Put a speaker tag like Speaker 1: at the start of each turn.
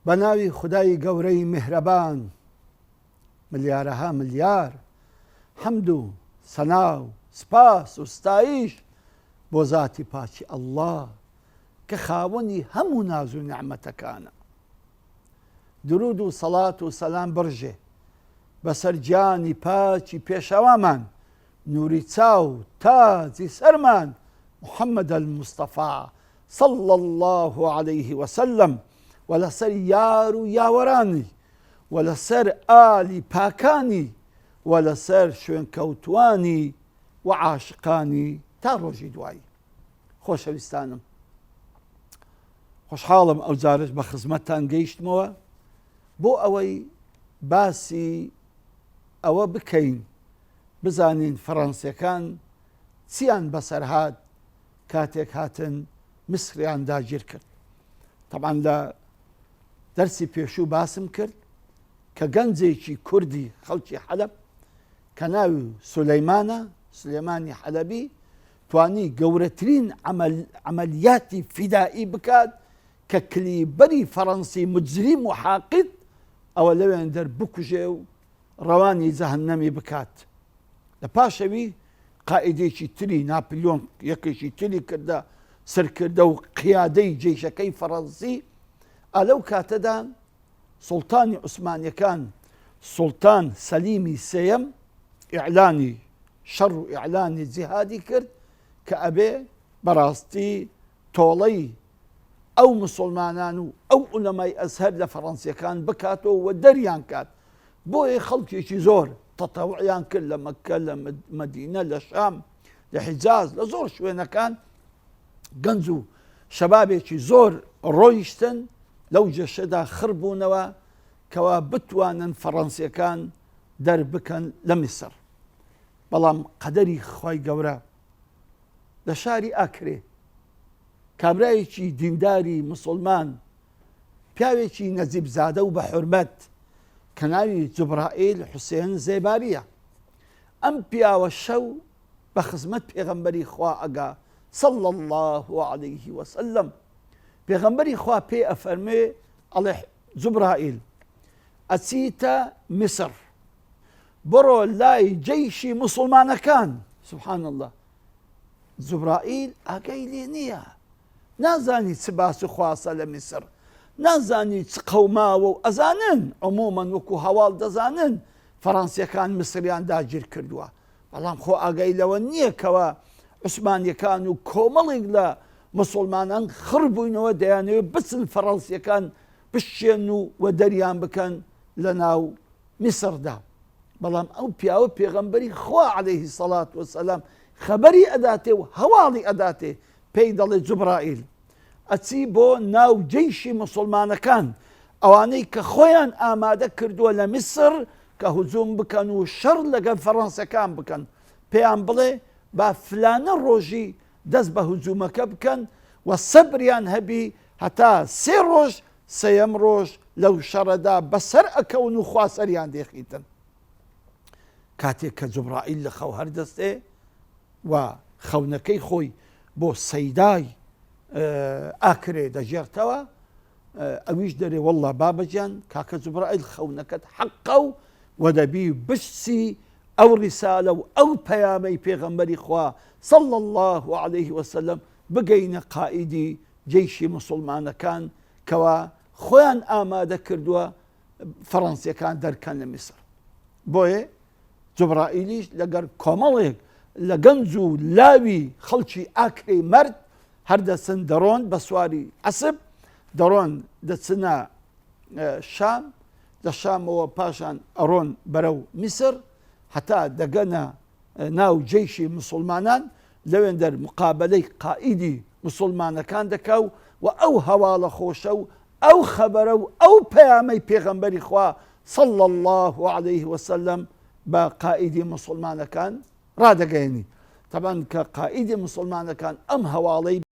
Speaker 1: بەناوی خودای گەورەی میهرەبان ملیارەها ملیار حەمد و سەنا و سپاس و ستایش بۆ زاتی پاکی ئەڵڵا کە خاوەنی هەموو ناز و نیعمەتەکانە. درود و سەڵات و سەلام بڕژێ بەسەر گیانی پاکی پێشەوامان نووری چاو تاجی سەرمان محەممەد المستەفا صلى الله عليه وسلم ولەسەر یار و یاوەرانی ولەسەر ئالی پاکانی ولەسەر شوێنکەوتوانی و عاشقانی تا ڕۆژی دوایی. خۆشەویستانم، خۆشحاڵم ئەو جارش بە خزمەتتان گەیشتمەوە بۆ ئەوەی باسی ئەوە بکەین بزانین فەڕەنسیەکان چیان بەسەرهات کاتێک هاتن میسریان داگیر کرد. طبعا لە دەرسی پێشوو باسم کرد کە گەنجێکی کوردی خەڵکی حەلەب کە ناوی سولەیمانی حەلەبی توانی گەورەترین عملیاتی فیدایی بکات کە کلیبەری فەڕەنسی مجریم و حاقد ئەوە لەوێن دەر بکوژێ و ڕەوانی جەهەنەمی بکات. لە پاشەوی قائیدێکی تری ناپلیۆن یەکێکی تری کردە سەرکردە و قیادەی جێیشەکەی فەڕەنسی. ئەلەو کاتەدا سوڵتانی عوسمانیەکان سوڵتان سەلیمی سێیەم ئیعلانی شەڕ و ئیعلانی جیهادی کرد کە ئەبێ بەڕاستی تۆڵەی ئەو مسلمانان و ئەو عولەمای ئەزهەر لە فەڕەنسیەکان بکاتەوە و دەریان کات. بۆیە خەڵکێکی زۆر تەتەوعیان کرد لە مەککە لە مەدینە لە شام لە حیجاز لە زۆر شوێنەکان گەنج و شەبابێکی زۆر ڕۆیشتن لەو جەشەدا خڕبوونەوە کەوا بتوانن فەڕەنسیەکان دەربکەن لە میسر. بەڵام قەدەری خوای گەورە لە شاری ئاکرێ کابرایەکی دینداری مسلمان پیاوێکی نەجیب زادە و بە حورمەت کە ناوی جوبرائیل حوسێن زێباریە. ئەم پیاوە شەو بە خزمەت پێغەمبەری خوا ئەگا صلى الله عليه وسلم. پێغەمبەری خوا پێ ئەفەرمێ ئەڵێ جوبرائیل ئەچیتە میسر بڕۆ لای جەیشی مسلمانەکان. سبحان الله، جوبرائیل ئاگای لێ نییە، نازانی چ باس و خواسە لە میسر، نازانی چ قەوماوە و ئەزانن عمومەن وەکو هەواڵ دەزانن فەڕەنسیەکان میسریان داگیر کردووە. بەڵام خۆ ئاگای لەوە نییە کەوە عوسمانیەکان و کۆمەڵێک لە مسلمانان خڕبووینەوە دەیانەوێت بچن فەڕەنسیەکان بشێن و دەریان بکەن لە ناو میسردا. بەڵام ئەو پیاوە پێغەمبەری خوا عەلەیهی سەڵات وەسەلام خەبەری ئەداتێ و هەواڵی ئەداتێ، پێی دەڵێ جوبرائیل ئەچی بۆ ناو جەیشی مسلمانەکان ئەوانەی کە خۆیان ئامادە کردووە لە میسر کە هجووم بکەن و شەڕ لەگەڵ فەڕەنسیەکان بکەن. پێیان بڵێ با فلانە ڕۆژی دەست بە هجوومەکە بکەن و سەبریان هەبی هەتا سێ ڕۆژ سەیەم ڕۆژ لەو شەڕەدا بەسەر ئەکەون و خوا سەریان دێخیتن. کاتێک کە جوبرائیل لە خەو هەردەستێ و خەونەکەی خۆی بۆ سەیدای ئاکرێ دەژێرتەوە، ئەویش دەرێ وەڵڵا بابەجیان کاکە جوبرائیل خەونەکەت حەقە و دەبی بشسی ئەو ڕیسالە و ئەو پەیامەی پێغەمبەری خوا صلى الله عليه وسلم بگەینە قائیدی جەیشی مسلمانەکان کەوا خۆیان ئامادە کردووە فەڕەنسیەکان دەرکەن لە میسر. بۆیە جوبرائیلیش لەگەر کۆمەڵێک لە گەنج و لاوی خەڵکی ئاکرێ مەرد هەردەچن دەڕۆن بە سواری ئەسب دەڕۆن دەچنە شام، لە شامەوە پاشان ئەڕۆن بەرەو میسر هەتا دەگەنە ناو جەیشی مسلمانان، لەوێن دەر مقابلەی قائیدی مسلمانەکان دەکەو و ئەو هەواڵە خۆشە و ئەو خەبەرە و ئەو پەیامەی پێغەمبەری خوا صلى الله عليه وسلم بە قائیدی مسلمانەکان ڕادەگەیەنی. طبعا کە قائیدی مسلمانەکان ئەم هەواڵەی